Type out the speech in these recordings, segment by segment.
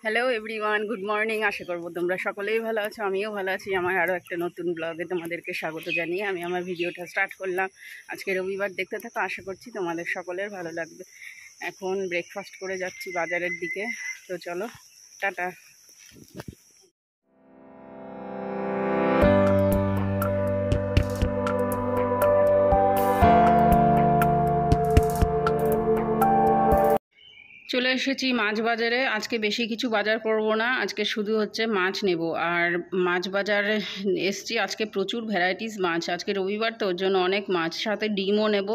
Hello everyone, good morning. আশা করবো তোমরা সকলেই ভালো আছো, আমিও ভালো আছি। আমার আরও একটা নতুন ব্লগে তোমাদেরকে স্বাগত জানিয়ে আমি আমার ভিডিওটা স্টার্ট করলাম। আজকে রবিবার, দেখতে থাকো, আশা করছি তোমাদের সকলের ভালো লাগবে। এখন ব্রেকফাস্ট করে যাচ্ছি বাজারের দিকে, তো চলো, টাটা। চলে এসেছি মাছ বাজারে। আজকে বেশি কিছু বাজার করব না, আজকে শুধু হচ্ছে মাছ নেব। আর মাছ বাজারে এসছি, আজকে প্রচুর ভ্যারাইটিস মাছ। আজকে রবিবার তো, ওর জন্য অনেক মাছ, সাথে ডিমও নেব।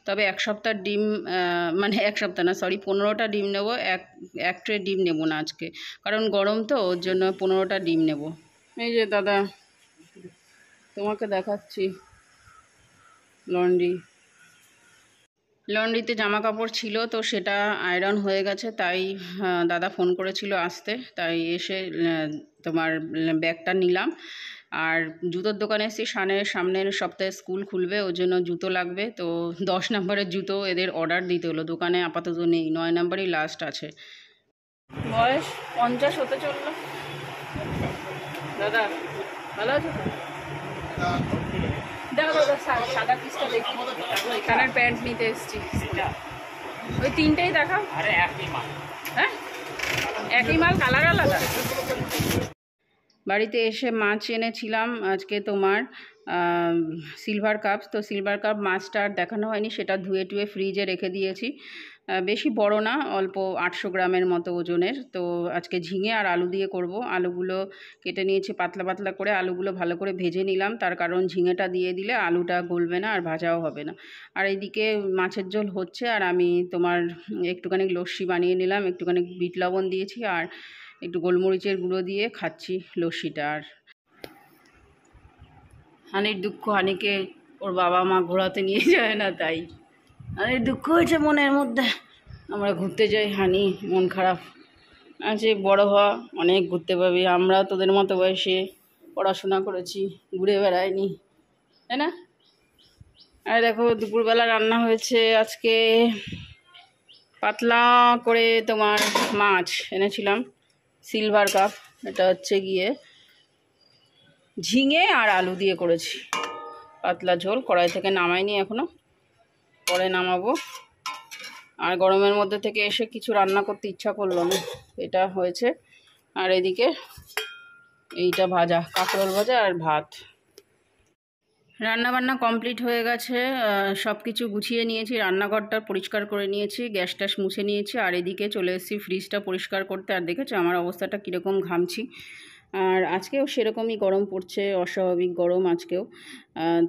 তবে এক সপ্তাহ ডিম, মানে এক সপ্তাহ না, সরি, 15টা ডিম নেব। এক ট্রে ডিম নেব না আজকে, কারণ গরম তো, ওর জন্য 15টা ডিম নেব। এই যে দাদা, তোমাকে দেখাচ্ছি লন্ড্রিতে জামা কাপড় ছিল, তো সেটা আয়রন হয়ে গেছে, তাই দাদা ফোন করেছিল আসতে, তাই এসে তোমার ব্যাগটা নিলাম। আর জুতোর দোকানে এসেছি, সামনের সপ্তাহে স্কুল খুলবে, ওর জন্য জুতো লাগবে। তো 10 নম্বরের জুতো এদের অর্ডার দিতে হলো, দোকানে আপাতত নেই, 9 নম্বরই লাস্ট আছে। বয়স 50 হতে চললো। দাদা ভালো আছে? দেখো দাদা, সাদা পিসটা দেখি, কালার প্যান্ট নিতে এসেছি। ওই তিনটেই দেখাও। আরে একই মাল। হ্যাঁ, একই মাল, কালার আলাদা। বাড়িতে এসে মাছ এনেছিলাম আজকে, তোমার সিলভার কাপ। তো সিলভার কাপ মাছটা আর দেখানো হয়নি, সেটা ধুয়ে টুয়ে ফ্রিজে রেখে দিয়েছি। বেশি বড় না, অল্প 800 গ্রামের মতো ওজনের। তো আজকে ঝিঙে আর আলু দিয়ে করব। আলুগুলো কেটে নিয়েছি পাতলা পাতলা করে, আলুগুলো ভালো করে ভেজে নিলাম, তার কারণ ঝিঙেটা দিয়ে দিলে আলুটা গলবে না আর ভাজাও হবে না। আর এইদিকে মাছের ঝোল হচ্ছে, আর আমি তোমার একটুখানি লস্যি বানিয়ে নিলাম, একটুখানি বিট লবণ দিয়েছি আর একটু গোলমরিচের গুঁড়ো দিয়ে খাচ্ছি লস্যিটা। আর হানির দুঃখ, হানিকে ওর বাবা মা ঘোরাতে নিয়ে যায় না, তাই হানির দুঃখ হয়েছে মনের মধ্যে। আমরা ঘুরতে যাই, হানি মন খারাপ আছে। বড় হওয়া, অনেক ঘুরতে পাবি। আমরা তোদের মতো বয়সে পড়াশোনা করেছি, ঘুরে বেড়াইনি, তাই না? আর দেখো, দুপুরবেলা রান্না হয়েছে আজকে পাতলা করে তোমার মাছ এনেছিলাম, সিলভার কাপ। এটা হচ্ছে গিয়ে ঝিঙে আর আলু দিয়ে করেছি, পাতলা ঝোল। কড়াই থেকে নামাইনি এখনো, পরে নামাবো। আর গরমের মধ্যে থেকে এসে কিছু রান্না করতে ইচ্ছা করলো না, এটা হয়েছে। আর এদিকে এইটা ভাজা, কাঁকরোল ভাজা আর ভাত। রান্নাবান্না কমপ্লিট হয়ে গেছে, সব কিছু গুছিয়ে নিয়েছি, রান্নাঘরটা পরিষ্কার করে নিয়েছি, গ্যাস ট্যাস মুছে নিয়েছি। আর এদিকে চলে এসেছি ফ্রিজটা পরিষ্কার করতে। আর দেখেছো আমার অবস্থাটা কীরকম, ঘামছি। আর আজকেও সেরকমই গরম পড়ছে, অস্বাভাবিক গরম আজকেও।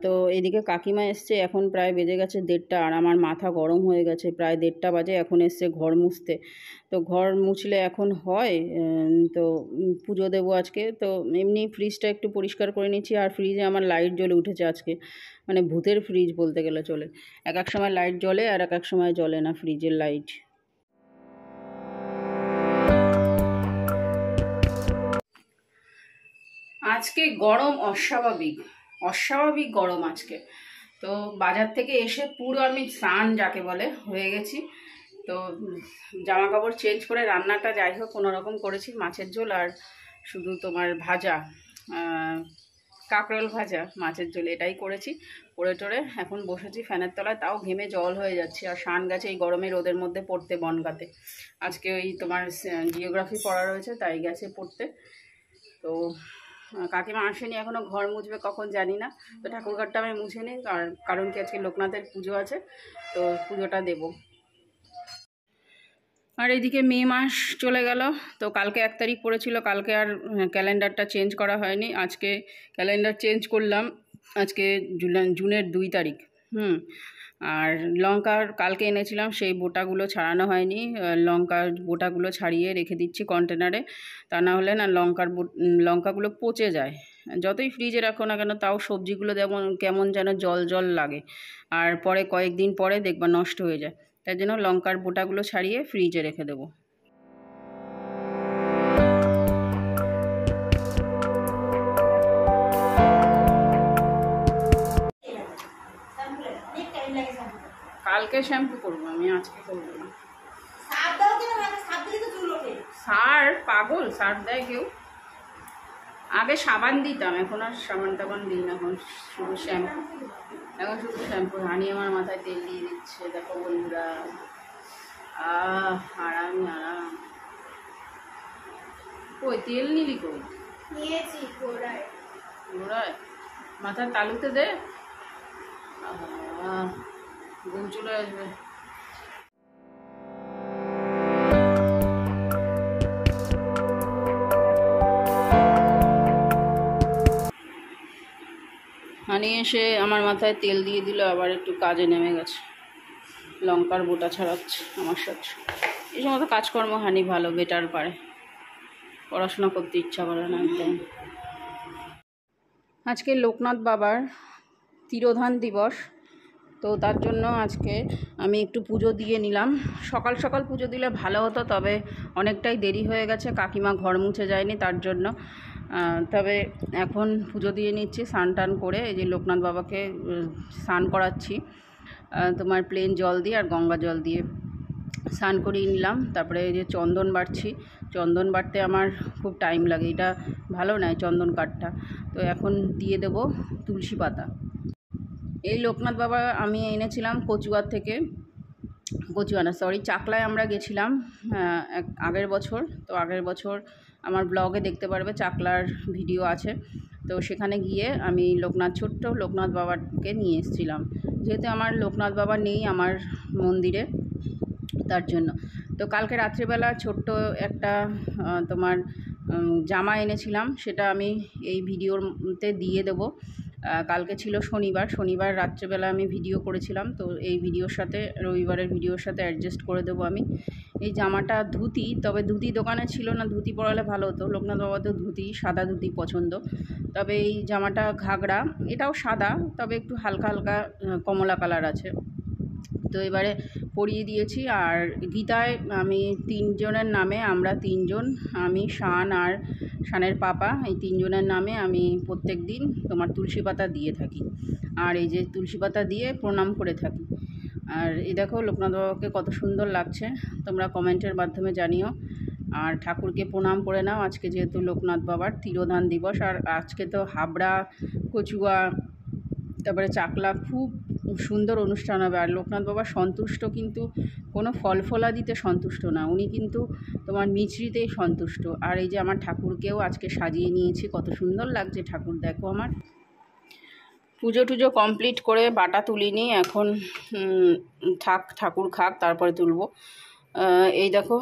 তো এদিকে কাকিমা এসছে, এখন প্রায় বেজে গেছে 1:30, আর আমার মাথা গরম হয়ে গেছে। প্রায় 1:30 বাজে, এখন এসছে ঘর মুছতে। তো ঘর মুছলে এখন হয়, তো পুজো দেবো আজকে। তো এমনি ফ্রিজটা একটু পরিষ্কার করে নিচ্ছি। আর ফ্রিজে আমার লাইট জ্বলে উঠেছে আজকে, মানে ভূতের ফ্রিজ বলতে গেলে চলে। এক সময় লাইট জ্বলে আর এক সময় জ্বলে না ফ্রিজের লাইট। আজকে গরম অস্বাভাবিক গরম আজকে। তো বাজার থেকে এসে পুরো আমি স্নান যাকে বলে হয়ে গেছি। তো জামা কাপড় চেঞ্জ করে রান্নাটা যাই হোক কোনোরকম করেছি, মাছের ঝোল আর শুধু তোমার ভাজা, কাঁকরোল ভাজা, মাছের ঝোল, এটাই করেছি। করে টোরে এখন বসেছি ফ্যানের তলায়, তাও ঘেমে জল হয়ে যাচ্ছে। আর শান গেছে এই গরমে রোদের মধ্যে পড়তে বনগাঁতে। আজকে ওই তোমার জিওগ্রাফি পড়া রয়েছে, তাই গেছে পড়তে। তো কাকিমা আসেনি এখনও, ঘর মুছবে কখন জানি না। তো ঠাকুরঘরটা আমি মুছে নিই, কারণ কি আজকে লোকনাথের পুজো আছে, তো পুজোটা দেব। আর এইদিকে মে মাস চলে গেল। তো কালকে 1 তারিখ পড়েছিল, কালকে আর ক্যালেন্ডারটা চেঞ্জ করা হয়নি, আজকে ক্যালেন্ডার চেঞ্জ করলাম। আজকে জুনের 2 তারিখ। আর লঙ্কার কালকে এনেছিলাম, সেই বোটাগুলো ছাড়ানো হয়নি। লঙ্কার বোটাগুলো ছাড়িয়ে রেখে দিচ্ছি কন্টেনারে, তা না হলে না লঙ্কাগুলো পচে যায়। যতই ফ্রিজে রাখো না কেন, তাও সবজিগুলো কেমন যেন জল জল লাগে, আর পরে কয়েকদিন পরে দেখবা নষ্ট হয়ে যায়। তাই জন্য লঙ্কার বোটাগুলো ছাড়িয়ে ফ্রিজে রেখে দেবো। কালকে শ্যাম্পু করবো আমি, আজকে করবো না। সার পাগল সার্ফ দেয় কেউ। আগে সাবান দিতাম, এখন আর সাবান টাবান দিই না, এখন শুধু শ্যাম্পু। এখন শুধু শ্যাম্পু। হানি আমার মাথায় তেল দিয়ে দিচ্ছে, দেখো বন্ধুরা। আরাম আরাম। কই তেল নিলি? কই নিয়েছি গোড়ায়। গোড়ায়? মাথার তালুতে দে, ঘুম চলে আসবে। হানি এসে আমার মাথায় তেল দিয়ে দিল, আবার একটু কাজে নেমে গেছে, লঙ্কার বোটা ছাড়াচ্ছে আমার সাথে। এই সমস্ত কাজকর্ম হানি ভালো, বেটার পারে, পড়াশোনা করতে ইচ্ছা করে না একদম। আজকে লোকনাথ বাবার তিরোধান দিবস, তো তার জন্য আজকে আমি একটু পুজো দিয়ে নিলাম। সকাল সকাল পুজো দিলে ভালো হতো, তবে অনেকটাই দেরি হয়ে গেছে, কাকিমা ঘর মুছে যায়নি তার জন্য। তবে এখন পুজো দিয়ে নিচ্ছি স্নান টান করে। এই যে লোকনাথ বাবাকে স্নান করাচ্ছি, তোমার প্লেন জল দিয়ে আর গঙ্গা জল দিয়ে স্নান করিয়ে নিলাম। তারপরে এই যে চন্দন বাটছি, চন্দন বাটতে আমার খুব টাইম লাগে, এটা ভালো নয় চন্দন কাঠটা। তো এখন দিয়ে দেব তুলসী পাতা। এই লোকনাথ বাবা আমি এনেছিলাম কচুয়ার থেকে, কচুয়া না সরি, চাকলায় আমরা গেছিলাম আগের বছর। তো আগের বছর আমার ব্লগে দেখতে পারবে, চাকলার ভিডিও আছে। তো সেখানে গিয়ে আমি ছোট্ট লোকনাথ বাবাকে নিয়ে এসেছিলাম, যেহেতু আমার লোকনাথ বাবা নেই আমার মন্দিরে, তার জন্য। তো কালকে রাত্রিবেলা ছোট্ট একটা তোমার জামা এনেছিলাম, সেটা আমি এই ভিডিওতে দিয়ে দেবো। কালকে ছিল শনিবার রাত্রেবেলা আমি ভিডিও করেছিলাম, তো এই ভিডিওর সাথে রবিবারের ভিডিওর সাথে অ্যাডজাস্ট করে দেবো আমি। এই জামাটা ধুতি, তবে ধুতি দোকানে ছিল না, ধুতি পরালে ভালো হতো। লোকনাথ বাবা তো ধুতি, সাদা ধুতি পছন্দ। তবে এই জামাটা ঘাগরা, এটাও সাদা, তবে একটু হালকা হালকা কমলা কালার আছে। তো এবারে পরিয়ে দিয়েছি। আর গীতায় আমি তিনজনের নামে, আমরা তিনজন, আমি শান আর শানের পাপা, এই তিনজনের নামে আমি প্রত্যেক দিন তোমার তুলসী পাতা দিয়ে থাকি। আর এই যে তুলসী পাতা দিয়ে প্রণাম করে থাকি। আর এই দেখো লোকনাথ বাবাকে কত সুন্দর লাগছে, তোমরা কমেন্টের মাধ্যমে জানিও। আর ঠাকুরকে প্রণাম করে নাও, আজকে যেহেতু লোকনাথ বাবার তিরোধান দিবস। আর আজকে তো হাবড়া, কচুয়া, তারপরে চাকলা খুব সুন্দর অনুষ্ঠান হবে। আর লোকনাথ বাবা সন্তুষ্ট কিন্তু কোনো ফলাদিতে সন্তুষ্ট না, উনি কিন্তু তোমার মিছরিতেই সন্তুষ্ট। আর এই যে আমার ঠাকুরকেও আজকে সাজিয়ে নিয়েছি, কত সুন্দর লাগছে ঠাকুর, দেখো আমার। পুজো টুজো কমপ্লিট করে বাটা তুলিনি, এখন ঠাকুর খাক তারপরে তুলব। এই দেখো,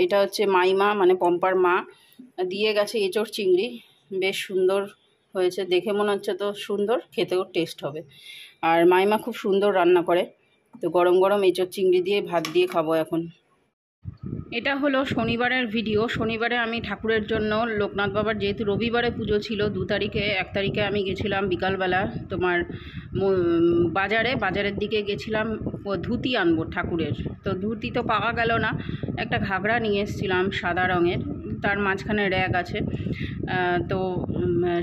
এটা হচ্ছে মাইমা মানে পম্পার মা দিয়ে গেছে এঁচোড় চিংড়ি, বেশ সুন্দর হয়েছে, দেখে মনে হচ্ছে তো সুন্দর, খেতেও টেস্ট হবে। আর মাইমা খুব সুন্দর রান্না করে, তো গরম গরম এঁচোড় চিংড়ি দিয়ে ভাত দিয়ে খাবো এখন। এটা হলো শনিবারের ভিডিও। শনিবারে আমি ঠাকুরের জন্য লোকনাথ বাবার, যেহেতু রবিবারে পুজো ছিল 2 তারিখে, 1 তারিখে আমি গেছিলাম বিকালবেলা তোমার বাজারের দিকে গেছিলাম ধুতি আনবো ঠাকুরের। তো ধুতি তো পাওয়া গেল না, একটা ঘাগরা নিয়ে এসেছিলাম সাদা রঙের, তার মাঝখানে র্যাগ আছে। তো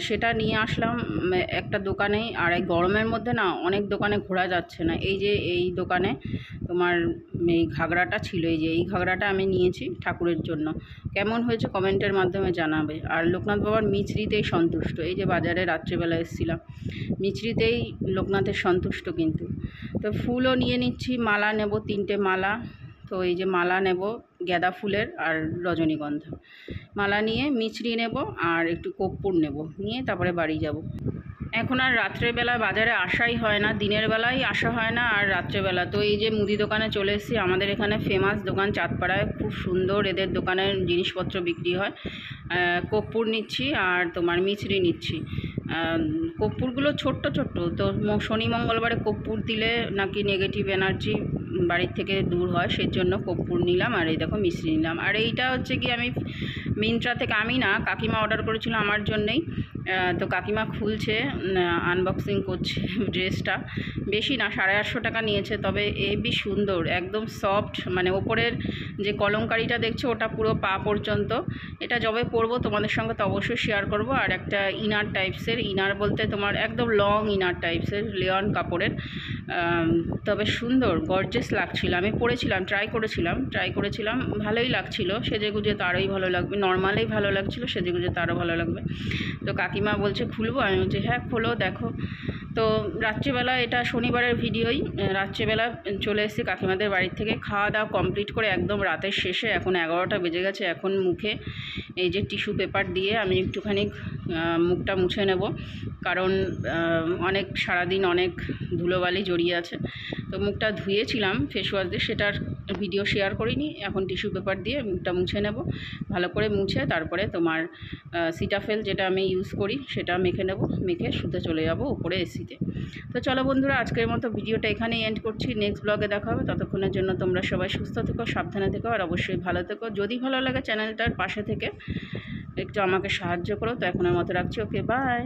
সেটা নিয়ে আসলাম একটা দোকানে। আর এই গরমের মধ্যে না অনেক দোকানে ঘোরা যাচ্ছে না, এই যে এই দোকানে তোমার এই ঘাগরাটা ছিল, এই যে এই ঘাগরাটা আমি নিয়েছি ঠাকুরের জন্য। কেমন হয়েছে কমেন্টের মাধ্যমে জানাবে। আর লোকনাথ বাবার মিছরিতেই সন্তুষ্ট, এই যে বাজারে রাত্রিবেলা এসেছিলাম, মিছরিতেই লোকনাথের সন্তুষ্ট কিন্তু। তো ফুলও নিয়ে নিচ্ছি, মালা নেব 3টে মালা। তো এই যে মালা নেব গাঁদা ফুলের আর রজনীগন্ধা, মালা নিয়ে মিছরি নেব আর একটু কর্পূর নেব, নিয়ে তারপরে বাড়ি যাব। এখন আর রাত্রেবেলা বাজারে আসাই হয় না, দিনের বেলায় আসা হয় না আর রাত্রেবেলা। তো এই যে মুদি দোকানে চলে এসেছি, আমাদের এখানে ফেমাস দোকান চাঁদপাড়ায়, খুব সুন্দর এদের দোকানের জিনিসপত্র বিক্রি হয়। কর্পূর নিচ্ছি আর তোমার মিছরি নিচ্ছি। কর্পূরগুলো ছোট্ট ছোট্ট, তো শনি মঙ্গলবারে কর্পূর দিলে নাকি নেগেটিভ এনার্জি বাড়ির থেকে দূর হয়, সেই জন্য কর্পূর নিলাম। আর এই দেখো মিছরি নিলাম। আর এইটা হচ্ছে কি আমি মিন্ত্রা থেকে, আমি না, কাকিমা অর্ডার করেছিল আমার জন্যেই। তো কাকিমা খুলছে, আনবক্সিং করছে ড্রেসটা। বেশি না, 850 টাকা নিয়েছে, তবে হেবি সুন্দর, একদম সফট, মানে ওপরের যে কলমকারিটা দেখছো ওটা পুরো পা পর্যন্ত। এটা যবে পরবো তোমাদের সঙ্গে তো অবশ্যই শেয়ার করব। আর একটা ইনার টাইপসের, ইনার বলতে তোমার একদম লং ইনার টাইপসের লিওন কাপড়ের, তবে সুন্দর গর্জিয়াস লাগছিল। আমি পরেছিলাম, ট্রাই করেছিলাম, ভালোই লাগছিল। সেজেগুজে তো আরোই ভালো লাগবে, নর্মালেই ভালো লাগছিল, সেজেগুজে তো আরও ভালো লাগবে। তো কাকিমা বলছে খুলবো, আমি বলছি হ্যাঁ খোলো দেখো। তো রাত্রিবেলা, এটা শনিবারের ভিডিওই, রাত্রিবেলা চলে এসেছি কাকিমাদের বাড়ির থেকে, খাওয়া দাওয়া কমপ্লিট করে একদম রাতের শেষে, এখন 11টা বেজে গেছে। এখন মুখে এই যে টিস্যু পেপার দিয়ে আমি একটুখানি মুখটা মুছে নেব, কারণ অনেক সারাদিন অনেক ধুলোবালি জড়িয়ে আছে। তো মুখটা ধুয়েছিলাম ফেস ওয়াশ দিয়ে, সেটার ভিডিও শেয়ার করিনি। এখন টিস্যু পেপার দিয়ে মুখটা মুছে নেব, ভালো করে মুছে তারপরে তোমার সিটাফেল যেটা আমি ইউজ করি সেটা মেখে নেব, মেখে শুতে চলে যাব উপরে এসিতে। তো চলো বন্ধুরা, আজকের মতো ভিডিওটা এখানেই এন্ড করছি। নেক্সট ব্লগে দেখা হবে, ততক্ষণের জন্য তোমরা সবাই সুস্থ থেকো, সাবধানে থেকো, আর অবশ্যই ভালো থেকো। যদি ভালো লাগে চ্যানেলটার পাশে থেকে একটু আমাকে সাহায্য করো। তো এখনের মতো রাখছি, ওকে বাই।